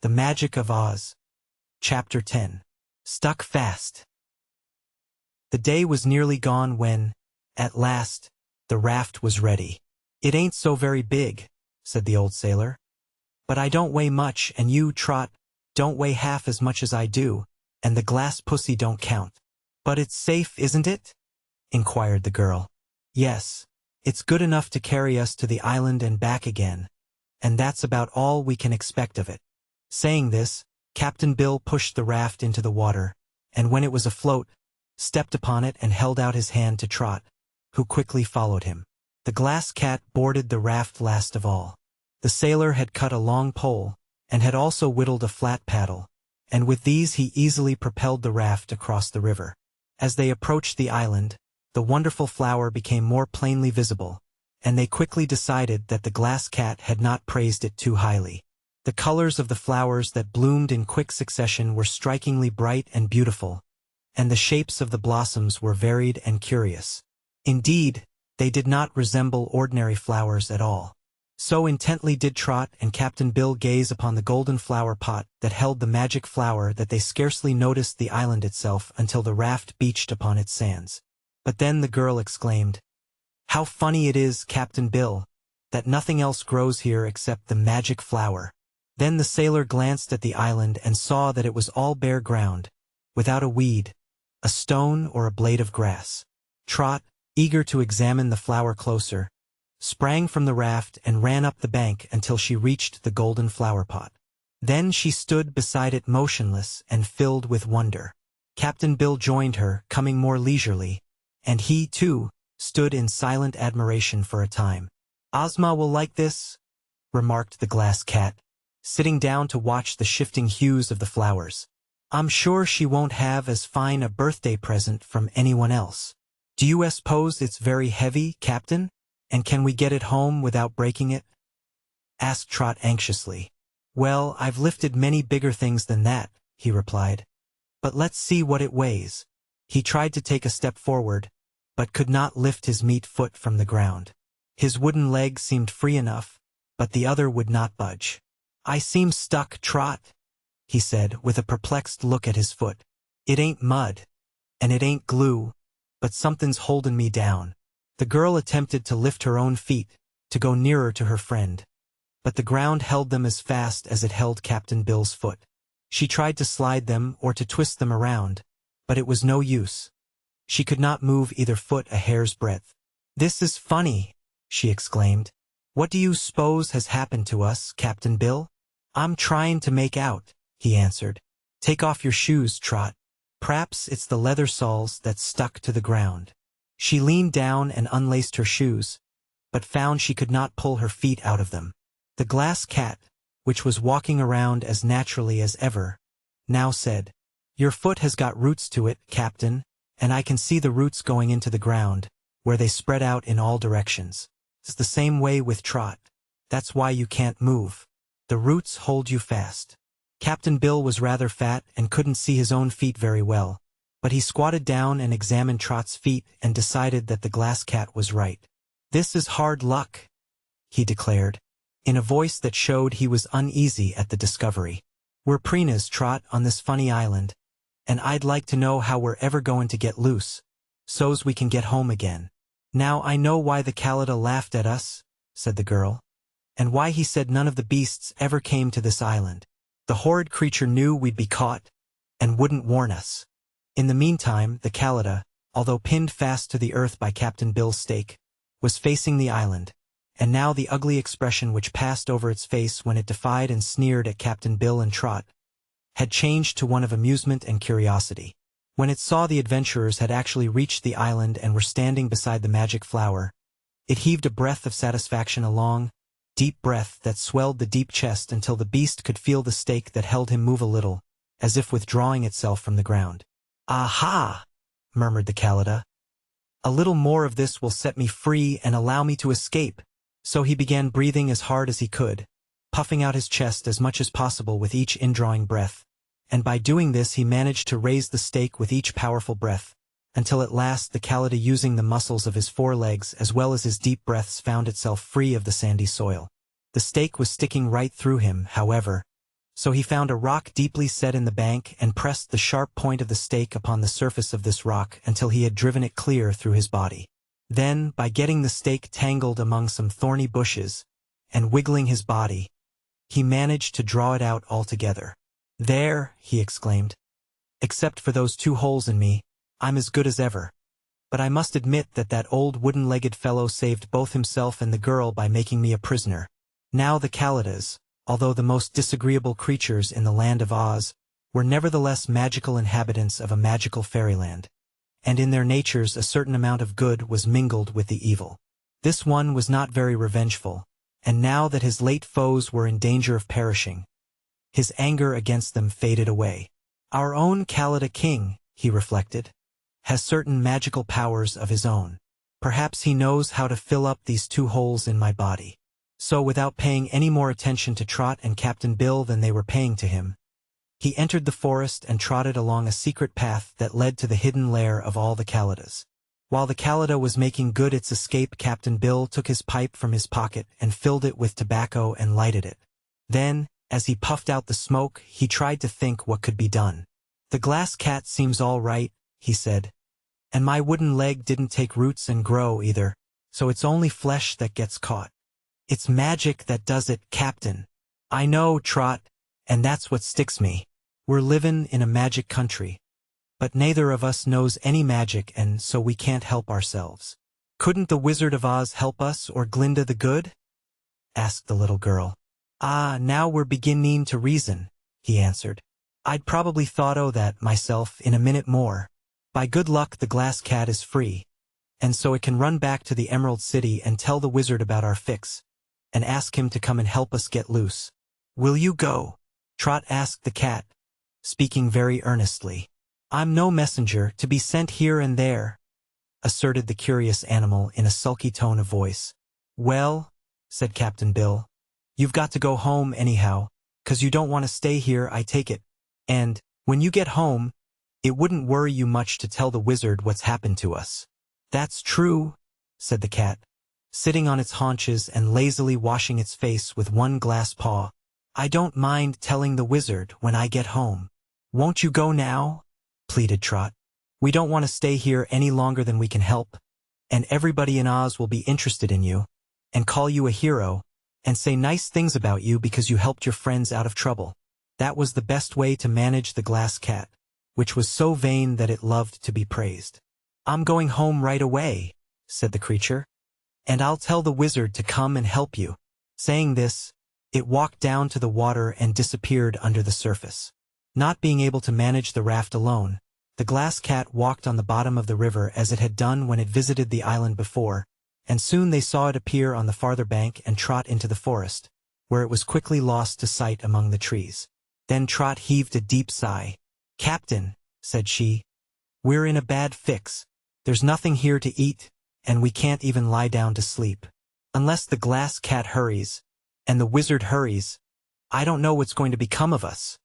The Magic of Oz. Chapter 10. Stuck Fast. The day was nearly gone when, at last, the raft was ready. "It ain't so very big," said the old sailor. "But I don't weigh much, and you, Trot, don't weigh half as much as I do, and the glass pussy don't count." "But it's safe, isn't it?" inquired the girl. "Yes, it's good enough to carry us to the island and back again, and that's about all we can expect of it." Saying this, Captain Bill pushed the raft into the water, and when it was afloat, stepped upon it and held out his hand to Trot, who quickly followed him. The glass cat boarded the raft last of all. The sailor had cut a long pole, and had also whittled a flat paddle, and with these he easily propelled the raft across the river. As they approached the island, the wonderful flower became more plainly visible, and they quickly decided that the glass cat had not praised it too highly. The colors of the flowers that bloomed in quick succession were strikingly bright and beautiful, and the shapes of the blossoms were varied and curious. Indeed, they did not resemble ordinary flowers at all. So intently did Trot and Captain Bill gaze upon the golden flower pot that held the magic flower that they scarcely noticed the island itself until the raft beached upon its sands. But then the girl exclaimed, "How funny it is, Captain Bill, that nothing else grows here except the magic flower." Then the sailor glanced at the island and saw that it was all bare ground, without a weed, a stone, or a blade of grass. Trot, eager to examine the flower closer, sprang from the raft and ran up the bank until she reached the golden flower pot. Then she stood beside it motionless and filled with wonder. Captain Bill joined her, coming more leisurely, and he, too, stood in silent admiration for a time. "Ozma will like this," remarked the glass cat, sitting down to watch the shifting hues of the flowers. "I'm sure she won't have as fine a birthday present from anyone else." "Do you suppose it's very heavy, Captain? And can we get it home without breaking it?" asked Trot anxiously. "Well, I've lifted many bigger things than that," he replied. "But let's see what it weighs." He tried to take a step forward, but could not lift his meat foot from the ground. His wooden leg seemed free enough, but the other would not budge. "I seem stuck, Trot," he said, with a perplexed look at his foot. "It ain't mud, and it ain't glue, but something's holdin' me down." The girl attempted to lift her own feet, to go nearer to her friend, but the ground held them as fast as it held Captain Bill's foot. She tried to slide them or to twist them around, but it was no use. She could not move either foot a hair's breadth. "This is funny," she exclaimed. "What do you suppose has happened to us, Captain Bill?" "I'm trying to make out," he answered. "Take off your shoes, Trot. P'raps it's the leather soles that's stuck to the ground." She leaned down and unlaced her shoes, but found she could not pull her feet out of them. The glass cat, which was walking around as naturally as ever, now said, "Your foot has got roots to it, Captain, and I can see the roots going into the ground, where they spread out in all directions. It's the same way with Trot. That's why you can't move. The roots hold you fast." Captain Bill was rather fat and couldn't see his own feet very well, but he squatted down and examined Trot's feet and decided that the glass cat was right. "This is hard luck," he declared, in a voice that showed he was uneasy at the discovery. "We're preenas, Trot, on this funny island, and I'd like to know how we're ever going to get loose, so's we can get home again." "Now I know why the Kalidah laughed at us," said the girl, "and why he said none of the beasts ever came to this island. The horrid creature knew we'd be caught, and wouldn't warn us." In the meantime, the Kalidah, although pinned fast to the earth by Captain Bill's stake, was facing the island, and now the ugly expression which passed over its face when it defied and sneered at Captain Bill and Trot had changed to one of amusement and curiosity. When it saw the adventurers had actually reached the island and were standing beside the magic flower, it heaved a breath of satisfaction, a long, deep breath that swelled the deep chest until the beast could feel the stake that held him move a little, as if withdrawing itself from the ground. "Aha!" murmured the Kalidah. "A little more of this will set me free and allow me to escape." So he began breathing as hard as he could, puffing out his chest as much as possible with each indrawing breath, and by doing this he managed to raise the stake with each powerful breath, until at last the Kalidah, using the muscles of his forelegs as well as his deep breaths, found itself free of the sandy soil. The stake was sticking right through him, however, So he found a rock deeply set in the bank and pressed the sharp point of the stake upon the surface of this rock until he had driven it clear through his body. Then, by getting the stake tangled among some thorny bushes and wiggling his body, he managed to draw it out altogether. "There," he exclaimed. "Except for those 2 holes in me, I'm as good as ever. But I must admit that old wooden-legged fellow saved both himself and the girl by making me a prisoner." Now the Kalidas, although the most disagreeable creatures in the land of Oz, were nevertheless magical inhabitants of a magical fairyland, and in their natures a certain amount of good was mingled with the evil. This one was not very revengeful, and now that his late foes were in danger of perishing, his anger against them faded away. "Our own Kalida king," he reflected, "has certain magical powers of his own. Perhaps he knows how to fill up these 2 holes in my body." So without paying any more attention to Trot and Captain Bill than they were paying to him, he entered the forest and trotted along a secret path that led to the hidden lair of all the Kalidas. While the Kalida was making good its escape, Captain Bill took his pipe from his pocket and filled it with tobacco and lighted it. Then, as he puffed out the smoke, he tried to think what could be done. "The glass cat seems all right," he said. "And my wooden leg didn't take roots and grow either, so it's only flesh that gets caught. It's magic that does it, Captain." "I know, Trot, and that's what sticks me. We're livin' in a magic country, but neither of us knows any magic and so we can't help ourselves." "Couldn't the Wizard of Oz help us, or Glinda the Good?" asked the little girl. "Ah, now we're beginning to reason," he answered. "I'd probably thought o' that myself in a minute more. By good luck the glass cat is free, and so it can run back to the Emerald City and tell the wizard about our fix, and ask him to come and help us get loose." "Will you go?" Trot asked the cat, speaking very earnestly. "I'm no messenger to be sent here and there," asserted the curious animal in a sulky tone of voice. "Well," said Captain Bill, "you've got to go home anyhow, 'cause you don't want to stay here, I take it. And, when you get home, it wouldn't worry you much to tell the wizard what's happened to us." "That's true," said the cat, sitting on its haunches and lazily washing its face with one glass paw. "I don't mind telling the wizard when I get home." "Won't you go now?" pleaded Trot. "We don't want to stay here any longer than we can help, and everybody in Oz will be interested in you, and call you a hero, and say nice things about you because you helped your friends out of trouble." That was the best way to manage the glass cat, which was so vain that it loved to be praised. "I'm going home right away," said the creature, "and I'll tell the wizard to come and help you." Saying this, it walked down to the water and disappeared under the surface. Not being able to manage the raft alone, the glass cat walked on the bottom of the river as it had done when it visited the island before, and soon they saw it appear on the farther bank and trot into the forest, where it was quickly lost to sight among the trees. Then Trot heaved a deep sigh. "Captain," said she, "we're in a bad fix. There's nothing here to eat, and we can't even lie down to sleep. Unless the glass cat hurries, and the wizard hurries, I don't know what's going to become of us."